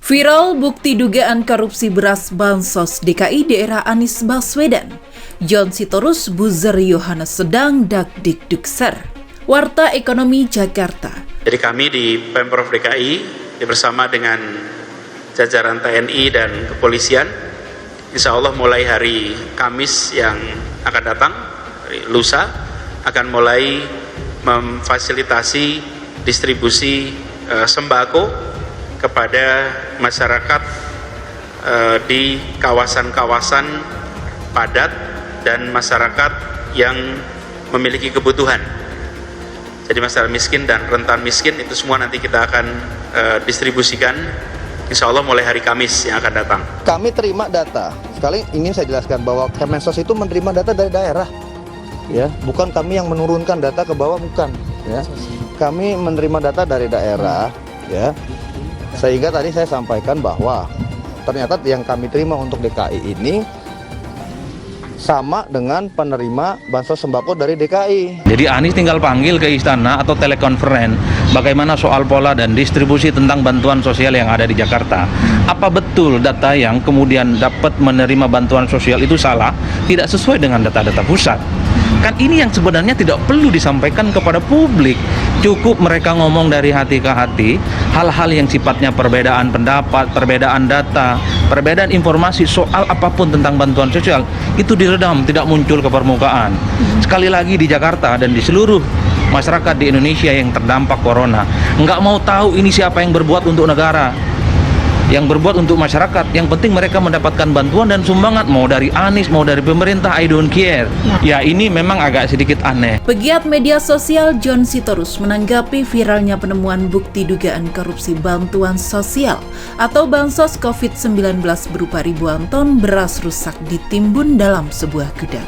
Viral bukti dugaan korupsi beras Bansos DKI daerah Anies Baswedan. John Sitorus buzzer Yohanes sedang dakdikdukser. Warta Ekonomi Jakarta. Jadi kami di Pemprov DKI bersama dengan jajaran TNI dan kepolisian, insya Allah mulai hari Kamis yang akan datang, lusa, akan mulai memfasilitasi distribusi sembako kepada masyarakat di kawasan-kawasan padat dan masyarakat yang memiliki kebutuhan. Jadi masyarakat miskin dan rentan miskin itu semua nanti kita akan distribusikan insya Allah mulai hari Kamis yang akan datang. Kami terima data, sekali ingin saya jelaskan bahwa Kemensos itu menerima data dari daerah, ya, bukan kami yang menurunkan data ke bawah, bukan, ya. Kami menerima data dari daerah, ya. Sehingga tadi saya sampaikan bahwa ternyata yang kami terima untuk DKI ini sama dengan penerima bansos sembako dari DKI. Jadi Anies tinggal panggil ke istana atau telekonferen bagaimana soal pola dan distribusi tentang bantuan sosial yang ada di Jakarta. Apa betul data yang kemudian dapat menerima bantuan sosial itu salah, tidak sesuai dengan data-data pusat? Kan ini yang sebenarnya tidak perlu disampaikan kepada publik. Cukup mereka ngomong dari hati ke hati, hal-hal yang sifatnya perbedaan pendapat, perbedaan data, perbedaan informasi soal apapun tentang bantuan sosial itu diredam, tidak muncul ke permukaan. Sekali lagi di Jakarta dan di seluruh masyarakat di Indonesia yang terdampak corona, nggak mau tahu ini siapa yang berbuat untuk negara, yang berbuat untuk masyarakat. Yang penting mereka mendapatkan bantuan dan sumbangan, mau dari Anies, mau dari pemerintah, I don't care. Ya ini memang agak sedikit aneh. Pegiat media sosial John Sitorus menanggapi viralnya penemuan bukti dugaan korupsi bantuan sosial atau Bansos COVID-19 berupa ribuan ton beras rusak ditimbun dalam sebuah gudang.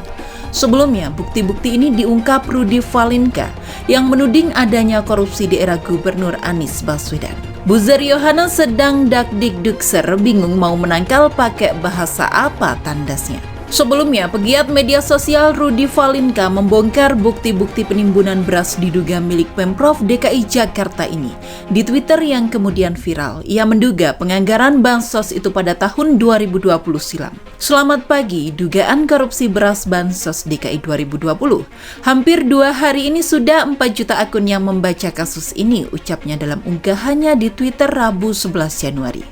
Sebelumnya, bukti-bukti ini diungkap Rudy Valinka yang menuding adanya korupsi di era Gubernur Anies Baswedan. Buzzer Yohanes sedang dakdikdukser, bingung mau menangkal pakai bahasa apa tandasnya. Sebelumnya, pegiat media sosial Rudy Valinka membongkar bukti-bukti penimbunan beras diduga milik Pemprov DKI Jakarta ini. Di Twitter yang kemudian viral, ia menduga penganggaran Bansos itu pada tahun 2020 silam. Selamat pagi, dugaan korupsi beras Bansos DKI 2020. Hampir 2 hari ini sudah 4 juta akun yang membaca kasus ini, ucapnya dalam unggahannya di Twitter Rabu 11 Januari.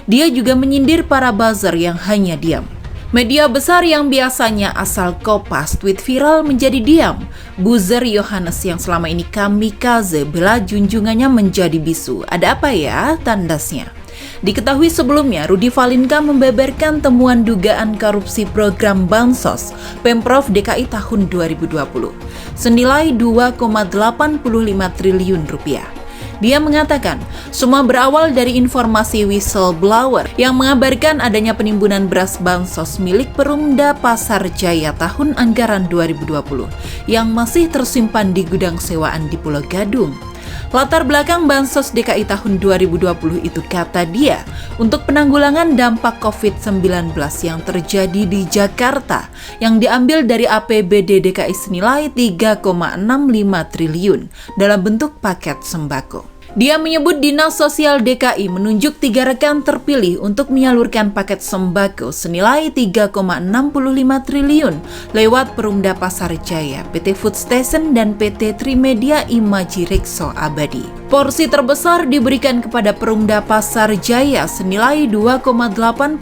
Dia juga menyindir para buzzer yang hanya diam. Media besar yang biasanya asal kopas tweet viral menjadi diam. Buzzer Yohanes yang selama ini kamikaze bela junjungannya menjadi bisu. Ada apa ya tandasnya? Diketahui sebelumnya, Rudy Valinka membeberkan temuan dugaan korupsi program Bansos Pemprov DKI tahun 2020 senilai 2,85 triliun rupiah. Dia mengatakan, semua berawal dari informasi whistleblower yang mengabarkan adanya penimbunan beras Bansos milik Perumda Pasar Jaya tahun anggaran 2020 yang masih tersimpan di gudang sewaan di Pulau Gadung. Latar belakang Bansos DKI tahun 2020 itu, kata dia, untuk penanggulangan dampak COVID-19 yang terjadi di Jakarta yang diambil dari APBD DKI senilai 3,65 triliun dalam bentuk paket sembako. Dia menyebut Dinas Sosial DKI menunjuk 3 rekan terpilih untuk menyalurkan paket sembako senilai 3,65 triliun lewat Perumda Pasar Jaya, PT Food Station, dan PT Trimedia Imaji Rekso Abadi. Porsi terbesar diberikan kepada Perumda Pasar Jaya senilai 2,85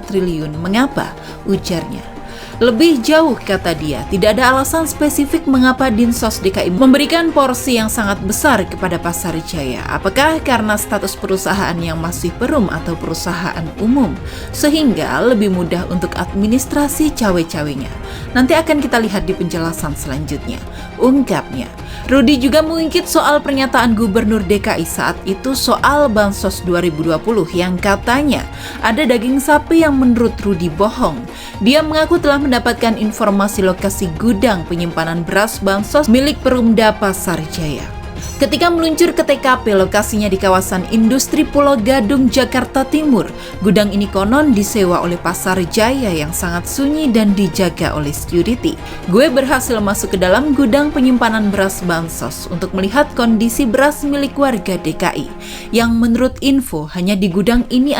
triliun. Mengapa? Ujarnya. Lebih jauh, kata dia, tidak ada alasan spesifik mengapa Dinsos DKI memberikan porsi yang sangat besar kepada Pasar Jaya. Apakah karena status perusahaan yang masih perum atau perusahaan umum, sehingga lebih mudah untuk administrasi cawe-cawenya? Nanti akan kita lihat di penjelasan selanjutnya, ungkapnya. Rudy juga mengungkit soal pernyataan Gubernur DKI saat itu soal Bansos 2020 yang katanya ada daging sapi yang menurut Rudy bohong. Dia mengaku telah mendapatkan informasi lokasi gudang penyimpanan beras Bansos milik Perumda Pasar Jaya. Ketika meluncur ke TKP, lokasinya di kawasan industri Pulau Gadung, Jakarta Timur. Gudang ini konon disewa oleh Pasar Jaya yang sangat sunyi dan dijaga oleh security. Gue berhasil masuk ke dalam gudang penyimpanan beras Bansos untuk melihat kondisi beras milik warga DKI, yang menurut info hanya di gudang ini